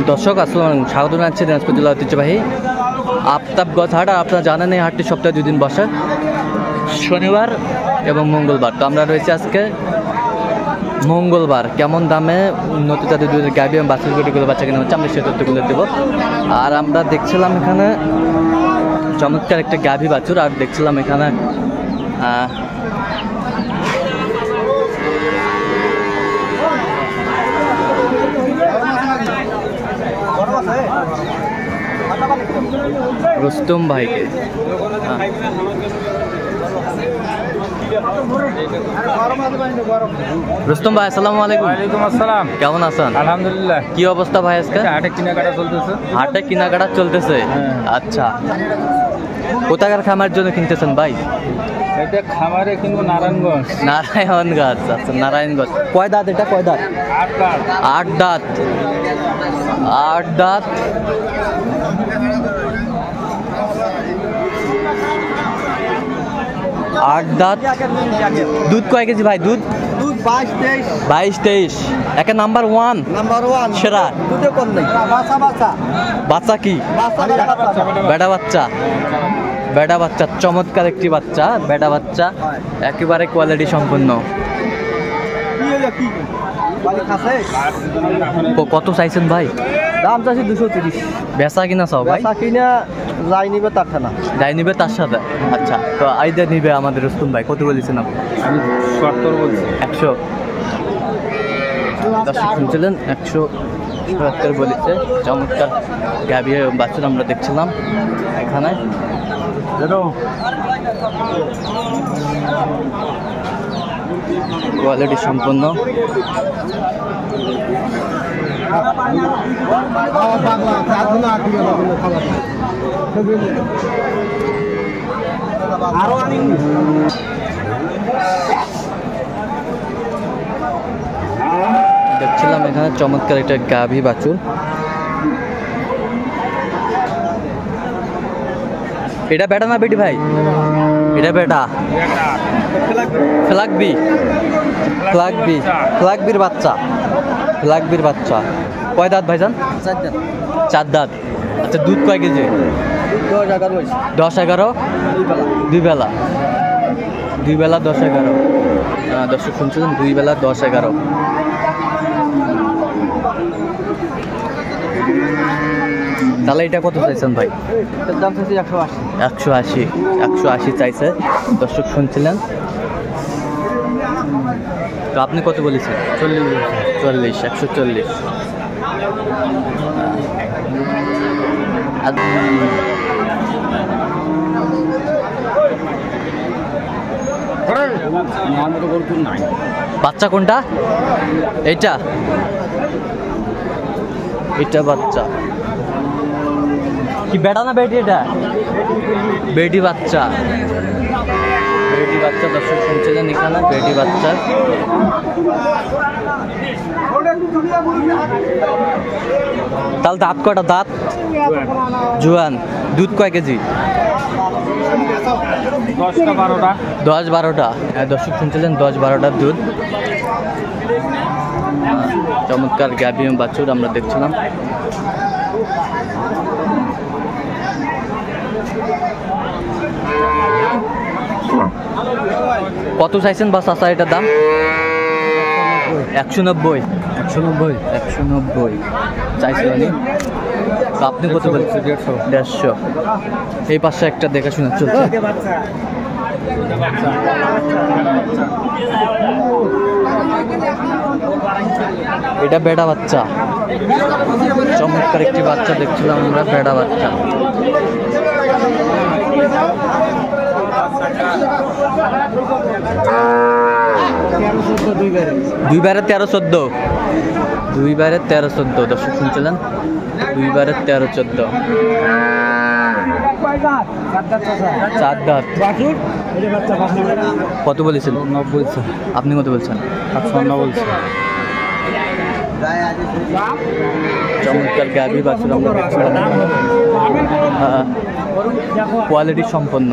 দর্শক আসসালামু স্বাগত জানাচ্ছি দিনাজপুর জেলা ঐতিহ্যবাহী আফতাবগঞ্জ হাট। আর আপনারা জানেন এই হাটটি সপ্তাহে 2 দিন বসে, শনিবার এবং মঙ্গলবার। তো আমরা রয়েছে আজকে মঙ্গলবার। কেমন দামে নতুন জাতের দুধের গাভী এবং বাছুর গরুগুলো বাচ্চা কেনা হচ্ছে আমরা সেই তথ্যগুলো দেবো। আর আমরা দেখছিলাম এখানে চমৎকার একটা গাভী বাছুর, আর দেখছিলাম এখানে রুস্তম ভাইকে। রুস্তম ভাই আসসালামু আলাইকুম। ওয়ালাইকুম আসসালাম। কেমন আছেন? আলহামদুলিল্লাহ। কি অবস্থা ভাই আজকে? হাটে কেনাকাটা চলতেছে। হাটে কেনাকাটা চলতেছে। আচ্ছা, কোথাকার খামার জন্য কিনতেছেন ভাই? এটা খামারে কিনবো নারায়ণগঞ্জ। নারায়ণগঞ্জ। আচ্ছা, নারায়ণগঞ্জ। কয় দাঁত এটা? কয় দাঁত? 8 দাঁত। 8 দাঁত। 8 দাঁত। দুধ কয় কেজি ভাই? দুধ 22-23। একে নাম্বার 1 সেরা। বাচ্চা কি? বেটা বাচ্চা। বেটা বাচ্চা, চমৎকার একটি বাচ্চা। বেটা বাচ্চা একেবারে কোয়ালিটি সম্পন্ন। কত চাইছেন ভাই? দাম চাচ্ছি 230। বেচা কিনা চাও ভাই? বেচা কিনা যাই নিবে তার না, যাই নিবে তার সাথে। আচ্ছা, তো আইদা নিবে আমাদের রুস্তম ভাই। কত বলেছেন আপনি? আমি 70 বলছি। 100। দর্শক শুনছিলেন 170 বলেছে। চমৎকার গাভী বাছুর আমরা দেখছিলাম এখানে। কোয়ালিটি সম্পন্ন। দেখছিলাম এখানে চমৎকার একটা গাভী বাছুর। এটা বেটা না বেটি ভাই? এটা বেটা। ফ্লাগবি। ফ্লাগবি। ফ্লাগবির বাচ্চা। ফ্লাগবির বাচ্চা। কয় দাঁত ভাইজান? 4 দাঁত। আচ্ছা, দুধ কয় কেজি? 10-11। 2 বেলা। 2 বেলা 10-11। দর্শক শুনছিলেন 2 বেলা 10-11। তাহলে এটা কত চাইছেন ভাই? দাম চাচ্ছি 180। 180 চাইছে। দর্শক শুনছিলেন। তো আপনি কত বলেছেন? 40। 140। বাচ্চা কোনটা? এইটা। এটা বাচ্চা কি? বেটা না বেটি? এটা বেটি বাচ্চা। বেটি বাচ্চা। দর্শক শুনছিলেন এখানে বেটি বাচ্চা। তাহলে দাঁত কয়টা? দাঁত জুয়ান। দুধ কয় কেজি? 10-12টা। দর্শক শুনছিলেন 10-12টার দুধ। চমৎকার গাভী এবং বাছুর আমরা দেখছিলাম। কত চাইছেন বা চাচা এটার দাম? 190। 190 চাইছেন। আপনি কত বলছেন? 150। এই পাশে একটা দেখাশোনা চলছে। এটা বেটা বাচ্চা। চমৎকার একটি বাচ্চা দেখছিলাম আমরা, বেটা বাচ্চা। 2 বারে 13-14। 2 বারে 13-14। দর্শক শুনছিলেন 2 বারে 13-14। 4 দাঁত। কত বলেছেন? 90। আপনি কত বলছেন? 55 বলছি। চমৎকার গাভী বাছুর আমরা দেখছিলাম। কোয়ালিটি সম্পন্ন।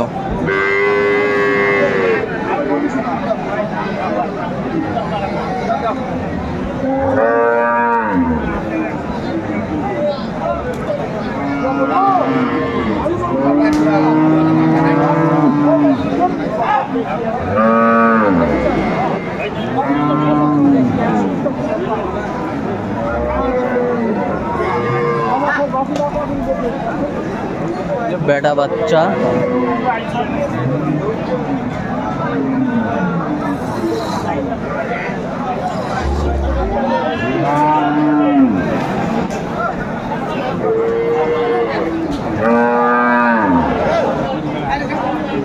বেটা বাচ্চা।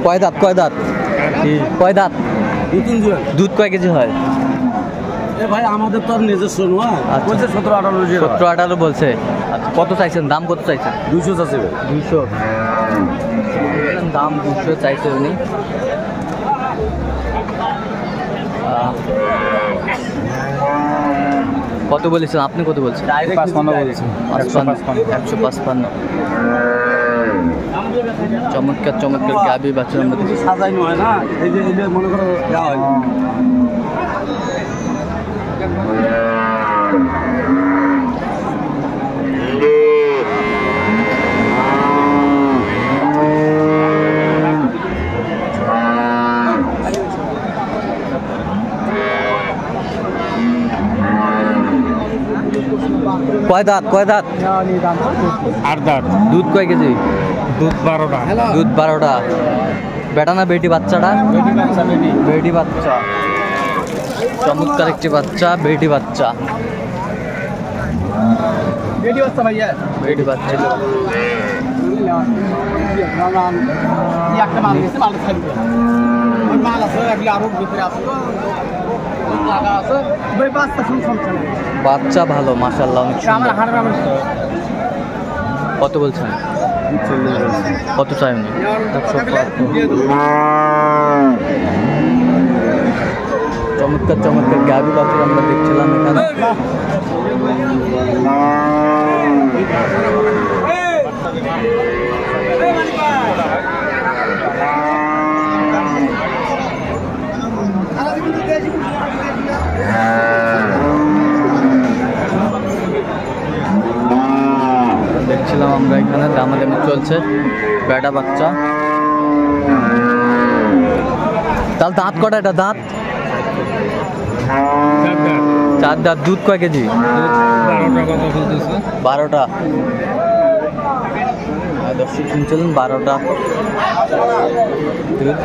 কয় দাঁত কয় দাঁত কয় দাঁত? দুধ কয় কেজি হয়? ভাই আমাদের তো নিজস্ব নয়, বলছে 17-18 বলছে। আচ্ছা, কত চাইছেন? দাম কত চাইছেন? 200 আছে। 200 দাম, 200 চাইছে উনি। কত বলেছেন আপনি? কত বলছেন? 55 বলছি। 155। চমৎকার চমৎকার গাবি বাচ্চা আমরা দেখি। সাজাইনো হয় না, এই যে মনে করো দেওয়া হয়। কয় দাঁত কয় দাঁত? 8 দাঁত। দুধ কয় কেজি? দুধ 12টা। দুধ 12টা। বেটা না বেটি বাচ্চাটা? বেটি বাচ্চা। চমৎকার একটি বাচ্চা, বেটি বাচ্চা। ভাইয়া বেটি বাচ্চা। একটা মাল গেছে, মাল থাকবে ওই মাল আছে, এগুলো আরো ভিতরে আছে লাগা আছে। ওই বাচ্চা শুন সমস্যা নেই, বাচ্চা ভালো মাশাআল্লাহ, অনেক আমার সুন্দর। হাড় আমার কত বলছেন? কত চাই উনি? চমৎকার চমৎকার গাভী বাছুর আমরা দেখছিলাম এখানে। দেখছিলাম আমরা এখানে দামাদামি চলছে। বেটা বাচ্চা। তাহলে দাঁত কটা? এটা দাঁত 4 দাঁত। দুধ কয় কেজি? 12টা। দর্শক শুনছিলেন 12টা দুধ।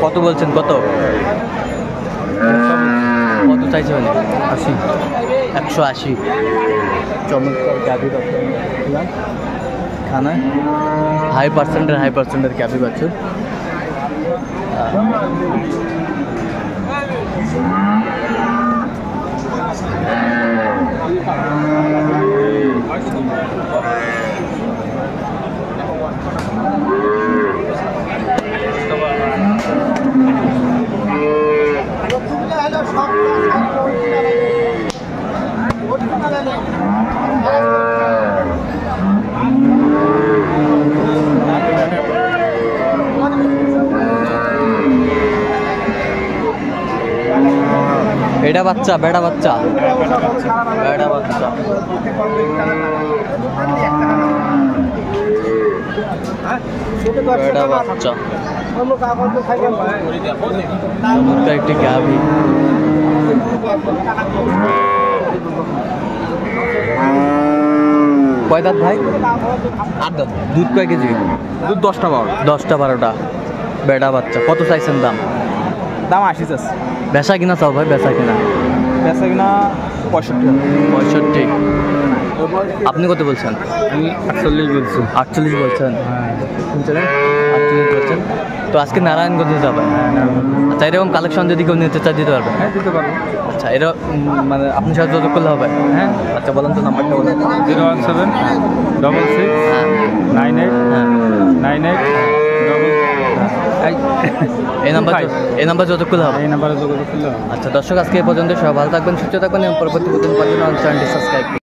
কত বলছেন? কত কত চাইছে? 80। 180। চমৎকার গাভী বাছুর খানায় হাই পার্সেন্টের গাভী বাছুর। এটা বাচ্চা, বেটা বাচ্চা, বেটা বাচ্চা। বেটা বাচ্চা। চমৎকার একটি গাভী। কয় দাঁত ভাই? 8 দাঁত। দুধ কয় কেজি? দুধ 10টা 12টা। বেটা বাচ্চা। কত চাইছেন দাম? দাম 80 আছে। বেচা কিনা চাও ভাই? বেচা কিনা? বেচা কিনা 65। আপনি কত বলছেন? আমি 48 বলছি। 48 বলছেন? শুনছিলেন 48 বলছেন। তো আজকে নারায়ণগঞ্জে যাবেন। আচ্ছা, এরকম কালেকশন যদি কেউ নিতে চায় দিতে পারবেন? হ্যাঁ, দিতে পারবো। আচ্ছা, এরকম মানে আপনার সাথে যোগাযোগ করলে হবে? হ্যাঁ। আচ্ছা, বলেন তো নাম্বারটা বলেন। 017 66 হ্যাঁ 98 হ্যাঁ 98 এই নাম্বার যোগাযোগ করলে হবে? এই নাম্বারে যোগাযোগ করলে হবে। আচ্ছা দর্শক, আজকে এই পর্যন্ত। সবাই ভালো থাকবেন, সুস্থ থাকবেন এবং পরবর্তী চ্যানেলটি সাবস্ক্রাইব